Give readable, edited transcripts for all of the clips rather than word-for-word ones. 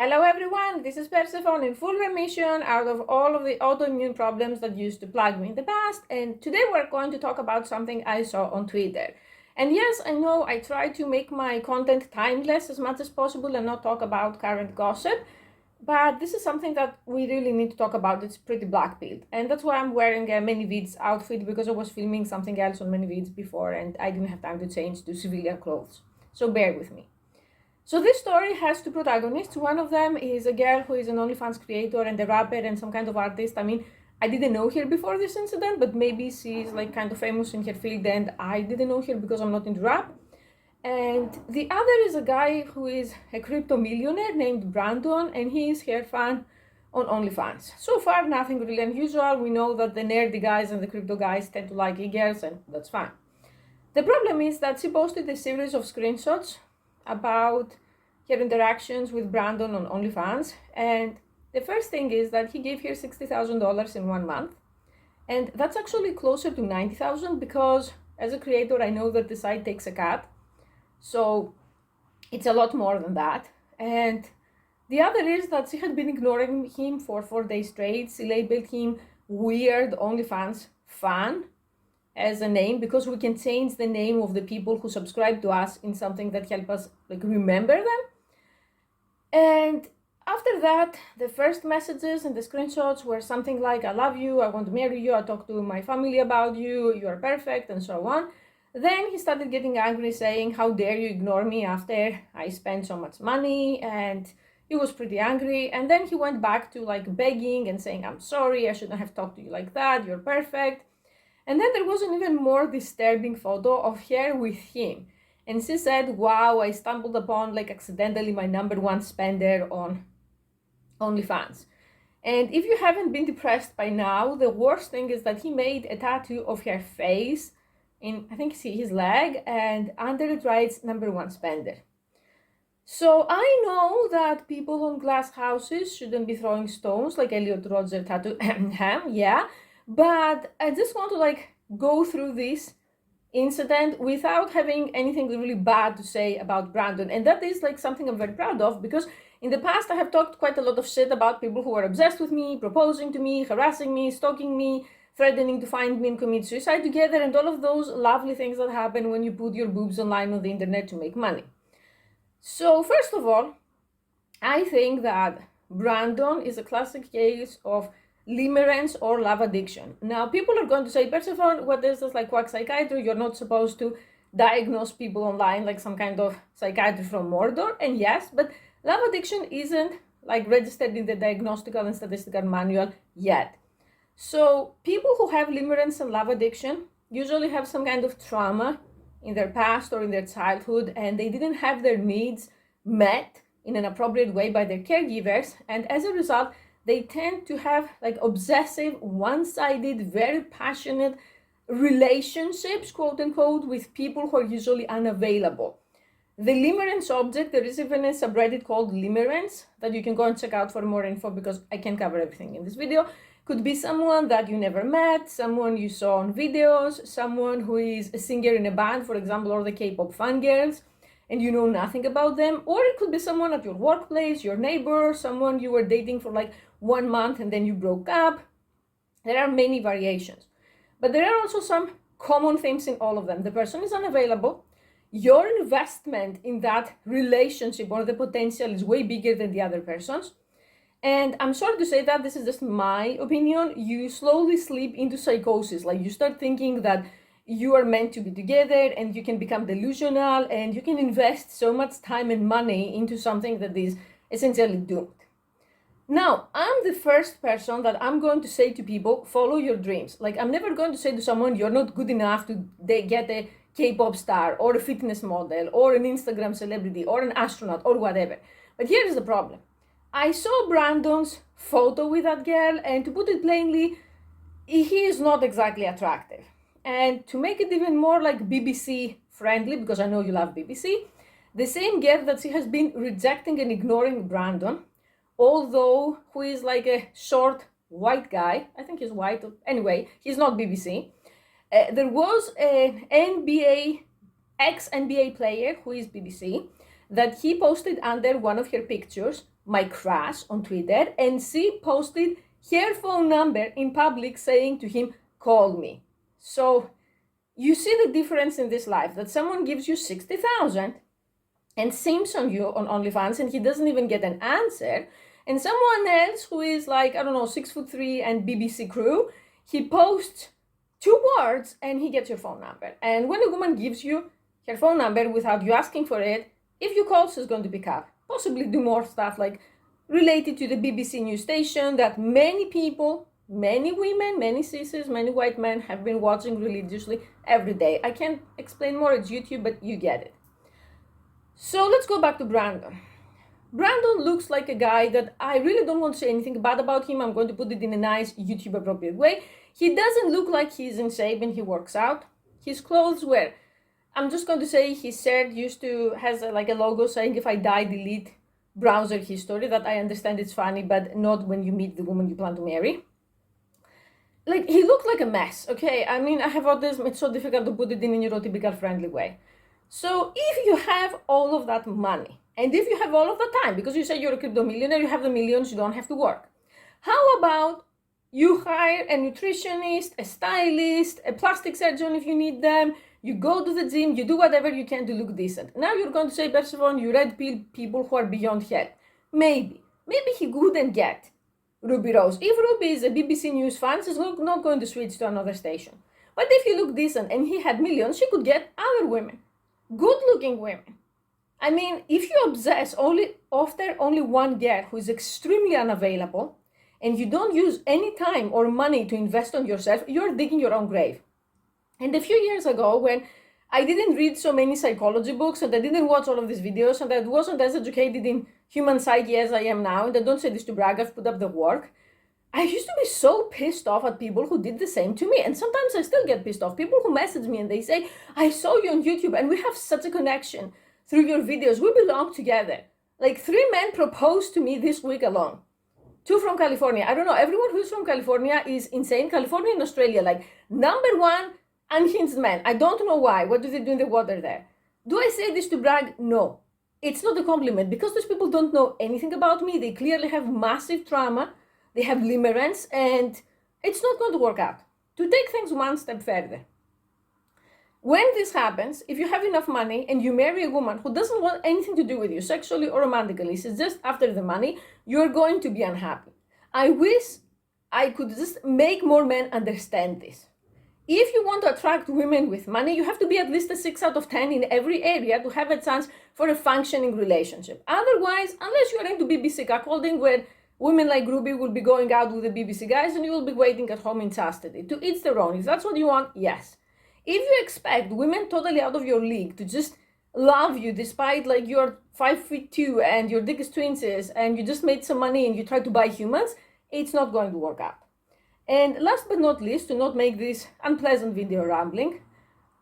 Hello everyone, this is Persephone in full remission out of all of the autoimmune problems that used to plague me in the past, and today we're going to talk about something I saw on Twitter. And yes, I know I try to make my content timeless as much as possible and not talk about current gossip, but this is something that we really need to talk about. It's pretty black-pilled, and that's why I'm wearing a Many-Vids outfit, because I was filming something else on Many-Vids before and I didn't have time to change to civilian clothes, so bear with me. So this story has two protagonists. One of them is a girl who is an OnlyFans creator and a rapper and some kind of artist. I mean, I didn't know her before this incident, but maybe she's like kind of famous in her field and I didn't know her because I'm not into rap. And the other is a guy who is a crypto millionaire named Brandon, and he is her fan on OnlyFans. So far, nothing really unusual. We know that the nerdy guys and the crypto guys tend to like e-girls, and that's fine. The problem is that she posted a series of screenshots about her interactions with Brandon on OnlyFans, and the first thing is that he gave her $60,000 in 1 month, and that's actually closer to $90,000 because as a creator I know that the site takes a cut, so it's a lot more than that. And the other is that she had been ignoring him for 4 days straight. She labeled him weird OnlyFans fan as a name because we can change the name of the people who subscribe to us in something that help us like remember them. And after that, the first messages and the screenshots were something like, I love you, I want to marry you, I talked to my family about you, you are perfect, and so on. Then he started getting angry, saying, how dare you ignore me after I spent so much money, and he was pretty angry. And then he went back to like begging and saying, I'm sorry, I shouldn't have talked to you like that, you're perfect. And then there was an even more disturbing photo of her with him. And she said, wow, I stumbled upon like accidentally my #1 spender on OnlyFans. And if you haven't been depressed by now, the worst thing is that he made a tattoo of her face in, I think, see his leg, and under it writes #1 spender. So I know that people on glass houses shouldn't be throwing stones like Elliot Rodger tattoo, yeah, but I just want to like go through this incident without having anything really bad to say about Brandon. And that is like something I'm very proud of, because in the past I have talked quite a lot of shit about people who are obsessed with me, proposing to me, harassing me, stalking me, threatening to find me and commit suicide together, and all of those lovely things that happen when you put your boobs online on the internet to make money. So first of all, I think that Brandon is a classic case of limerence or love addiction. Now, people are going to say, Persephone, what is this, like quack psychiatry? You're not supposed to diagnose people online like some kind of psychiatrist from Mordor. And yes, but love addiction isn't like registered in the diagnostical and statistical manual yet. So people who have limerence and love addiction usually have some kind of trauma in their past or in their childhood, and they didn't have their needs met in an appropriate way by their caregivers, and as a result they tend to have like obsessive, one-sided, very passionate relationships, quote unquote, with people who are usually unavailable. The limerence object, there is even a subreddit called limerence that you can go and check out for more info, because I can't cover everything in this video. Could be someone that you never met, someone you saw on videos, someone who is a singer in a band, for example, or the K-pop fangirls, and you know nothing about them. Or it could be someone at your workplace, your neighbor, someone you were dating for like 1 month and then you broke up. There are many variations, but there are also some common themes in all of them. The person is unavailable. Your investment in that relationship or the potential is way bigger than the other person's. And I'm sorry to say that, this is just my opinion. You slowly slip into psychosis. Like you start thinking that you are meant to be together, and you can become delusional, and you can invest so much time and money into something that is essentially doomed. Now, I'm the first person that I'm going to say to people, follow your dreams. Like, I'm never going to say to someone, you're not good enough to get a K-pop star or a fitness model or an Instagram celebrity or an astronaut or whatever. But here is the problem. I saw Brandon's photo with that girl, and to put it plainly, he is not exactly attractive. And to make it even more like BBC friendly, because I know you love BBC, the same girl that she has been rejecting and ignoring Brandon, although who is like a short white guy, I think he's white, anyway, he's not BBC. There was an ex-NBA player who is BBC, that he posted under one of her pictures, my crush on Twitter, and she posted her phone number in public saying to him, call me. So you see the difference in this life, that someone gives you 60,000 and simps on you on OnlyFans and he doesn't even get an answer. And someone else who is like, I don't know, 6'3" and BBC crew, he posts 2 words and he gets your phone number. And when a woman gives you her phone number without you asking for it, if you call, she's going to pick up. Possibly do more stuff like related to the BBC news station that many people, many women, many cisses, many white men have been watching religiously every day. I can't explain more, it's YouTube, but you get it. So let's go back to Brandon. Brandon looks like a guy that I really don't want to say anything bad about him. I'm going to put it in a nice YouTube appropriate way. He doesn't look like he's in shape and he works out. His clothes were, I'm just going to say his shirt has like a logo saying if I die, delete browser history. That I understand it's funny, but not when you meet the woman you plan to marry. Like, he looked like a mess, okay? I mean, I have autism, it's so difficult to put it in a neurotypical friendly way. So if you have all of that money, and if you have all of the time, because you say you're a crypto millionaire, you have the millions, you don't have to work. How about you hire a nutritionist, a stylist, a plastic surgeon if you need them, you go to the gym, you do whatever you can to look decent. Now you're going to say, Persephone, you red pill people who are beyond help. Maybe he wouldn't get Ruby Rose. If Ruby is a BBC News fan, she's not going to switch to another station. But if he looked decent and he had millions, she could get other women, good-looking women. I mean, if you obsess after only one girl who is extremely unavailable, and you don't use any time or money to invest on yourself, you're digging your own grave. And a few years ago, when I didn't read so many psychology books and I didn't watch all of these videos and I wasn't as educated in human psyche as I am now, and I don't say this to brag, I've put up the work, I used to be so pissed off at people who did the same to me. And sometimes I still get pissed off. People who message me and they say, I saw you on YouTube and we have such a connection through your videos. We belong together. Like 3 men proposed to me this week alone. 2 from California. I don't know, everyone who's from California is insane. California and Australia, like #1 unhinged men. I don't know why. What do they do in the water there? Do I say this to brag? No. It's not a compliment because those people don't know anything about me. They clearly have massive trauma. They have limerence and it's not going to work out. To take things one step further. When this happens, if you have enough money and you marry a woman who doesn't want anything to do with you sexually or romantically, she's just after the money, you're going to be unhappy. I wish I could just make more men understand this. If you want to attract women with money, you have to be at least a 6 out of 10 in every area to have a chance for a functioning relationship. Otherwise, unless you're into BBC cuckolding, where women like Ruby will be going out with the BBC guys and you will be waiting at home in chastity. To each their own. If that's what you want, yes. If you expect women totally out of your league to just love you despite like you're 5'2" and your dick is 2 inches and you just made some money and you try to buy humans, it's not going to work out. And last but not least, to not make this unpleasant video rambling,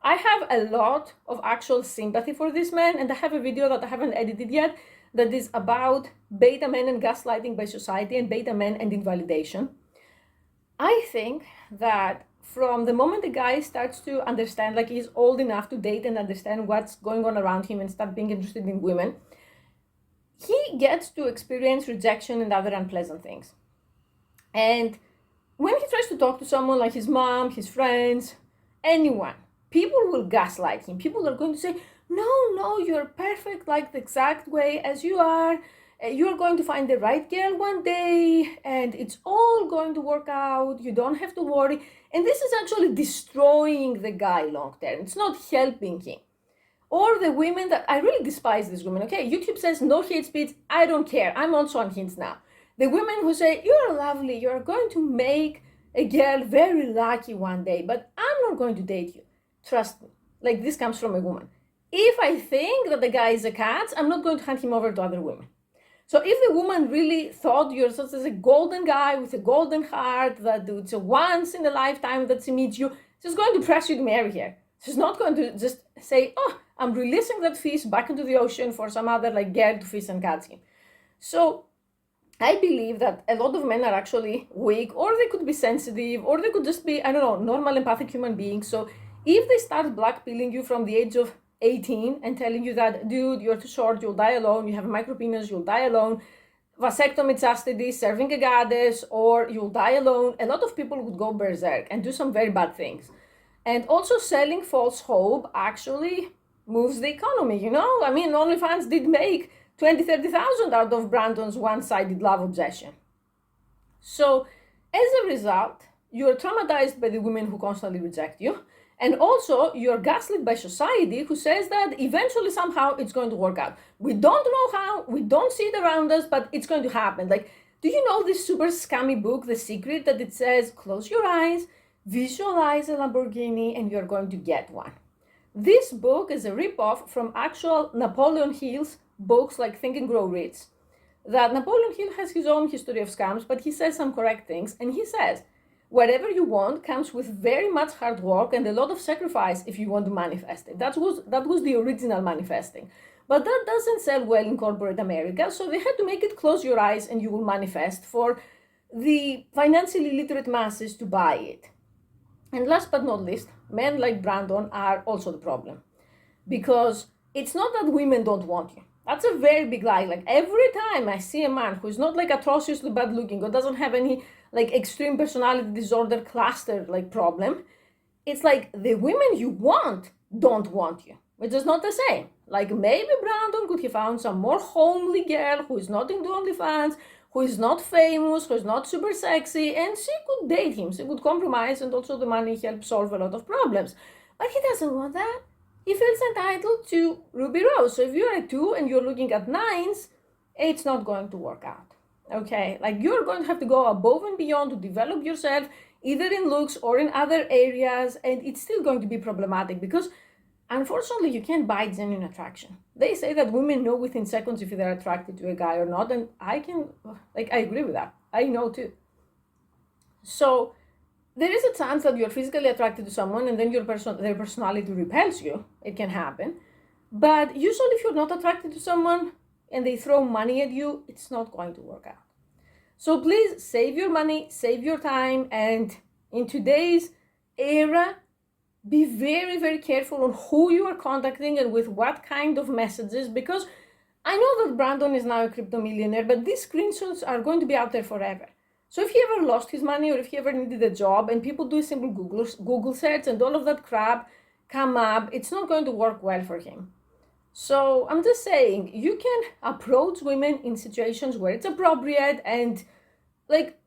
I have a lot of actual sympathy for this man, and I have a video that I haven't edited yet that is about beta men and gaslighting by society and beta men and invalidation. I think that from the moment the guy starts to understand, like he's old enough to date and understand what's going on around him and start being interested in women, he gets to experience rejection and other unpleasant things. And when he tries to talk to someone like his mom, his friends, anyone, people will gaslight him. People are going to say, no, you're perfect like the exact way as you are. You're going to find the right girl one day and it's all going to work out. You don't have to worry. And this is actually destroying the guy long term. It's not helping him. Or the women that, I really despise these women, okay? YouTube says no hate speech. I don't care. I'm also unhinged now. The women who say, you're lovely, you're going to make a girl very lucky one day, but I'm not going to date you. Trust me. Like, this comes from a woman. If I think that the guy is a cat, I'm not going to hand him over to other women. So if the woman really thought you're such as a golden guy with a golden heart, that it's a once in a lifetime that she meets you, she's going to press you to marry her. She's not going to just say, oh, I'm releasing that fish back into the ocean for some other like girl to fish and catch him. So I believe that a lot of men are actually weak, or they could be sensitive, or they could just be, I don't know, normal empathic human beings. So if they start blackpilling you from the age of 18 and telling you that, dude, you're too short, you'll die alone, you have a micro penis, you'll die alone, vasectomy, chastity, serving a goddess, or you'll die alone, a lot of people would go berserk and do some very bad things. And also selling false hope actually moves the economy, you know? I mean, OnlyFans did make 20,000-30,000 out of Brandon's one-sided love obsession. So as a result, you're traumatized by the women who constantly reject you. And also, you're gaslit by society who says that eventually, somehow, it's going to work out. We don't know how, we don't see it around us, but it's going to happen. Like, do you know this super scammy book, The Secret, that it says, close your eyes, visualize a Lamborghini, and you're going to get one. This book is a ripoff from actual Napoleon Hill's books like Think and Grow Rich. That Napoleon Hill has his own history of scams, but he says some correct things, and he says, whatever you want comes with very much hard work and a lot of sacrifice if you want to manifest it. That was the original manifesting. But that doesn't sell well in corporate America, so they had to make it close your eyes and you will manifest for the financially literate masses to buy it. And last but not least, men like Brandon are also the problem. Because it's not that women don't want you. That's a very big lie. Like every time I see a man who's not like atrociously bad looking or doesn't have any like extreme personality disorder cluster like problem, it's like the women you want don't want you, which is not the same. Like maybe Brandon could have found some more homely girl who is not into OnlyFans, who is not famous, who is not super sexy, and she could date him. She could compromise, and also the money helps solve a lot of problems. But he doesn't want that. He feels entitled to Ruby Rose. So if you're a 2 and you're looking at 9s, it's not going to work out. Okay, like you're going to have to go above and beyond to develop yourself, either in looks or in other areas, and it's still going to be problematic because unfortunately you can't buy genuine attraction. They say that women know within seconds if they're attracted to a guy or not, and I agree with that. I know too. So there is a chance that you're physically attracted to someone and then their personality repels you. It can happen. But usually if you're not attracted to someone and they throw money at you, it's not going to work out. So please save your money, save your time, and in today's era, be very, very careful on who you are contacting and with what kind of messages, because I know that Brandon is now a crypto millionaire, but these screenshots are going to be out there forever. So if he ever lost his money or if he ever needed a job and people do a simple Google search and all of that crap come up, it's not going to work well for him. So I'm just saying, you can approach women in situations where it's appropriate, and like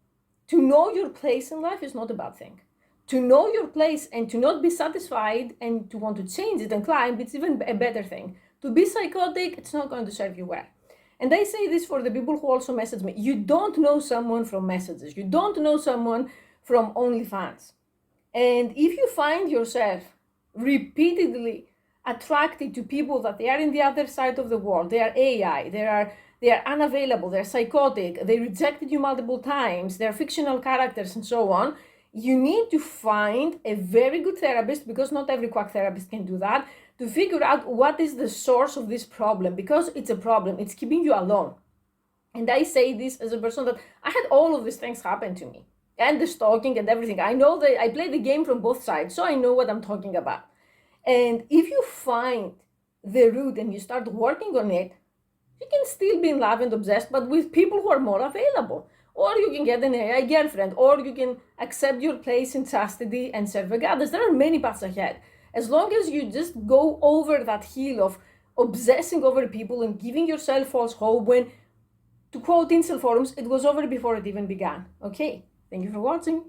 to know your place in life is not a bad thing. To know your place and to not be satisfied and to want to change it and climb, it's even a better thing. To be psychotic, it's not going to serve you well. And I say this for the people who also message me. You don't know someone from messages. You don't know someone from OnlyFans. And if you find yourself repeatedly attracted to people that they are in the other side of the world, they are AI, they are unavailable, they're psychotic, they rejected you multiple times, they're fictional characters and so on, you need to find a very good therapist, because not every quack therapist can do that, to figure out what is the source of this problem, because it's a problem, it's keeping you alone. And I say this as a person that I had all of these things happen to me, and the stalking and everything. I know that I play the game from both sides, so I know what I'm talking about. And if you find the root and you start working on it, you can still be in love and obsessed, but with people who are more available. Or you can get an AI girlfriend, or you can accept your place in chastity and serve a goddess. There are many paths ahead. As long as you just go over that hill of obsessing over people and giving yourself false hope, when, to quote incel forums, it was over before it even began. Okay, thank you for watching.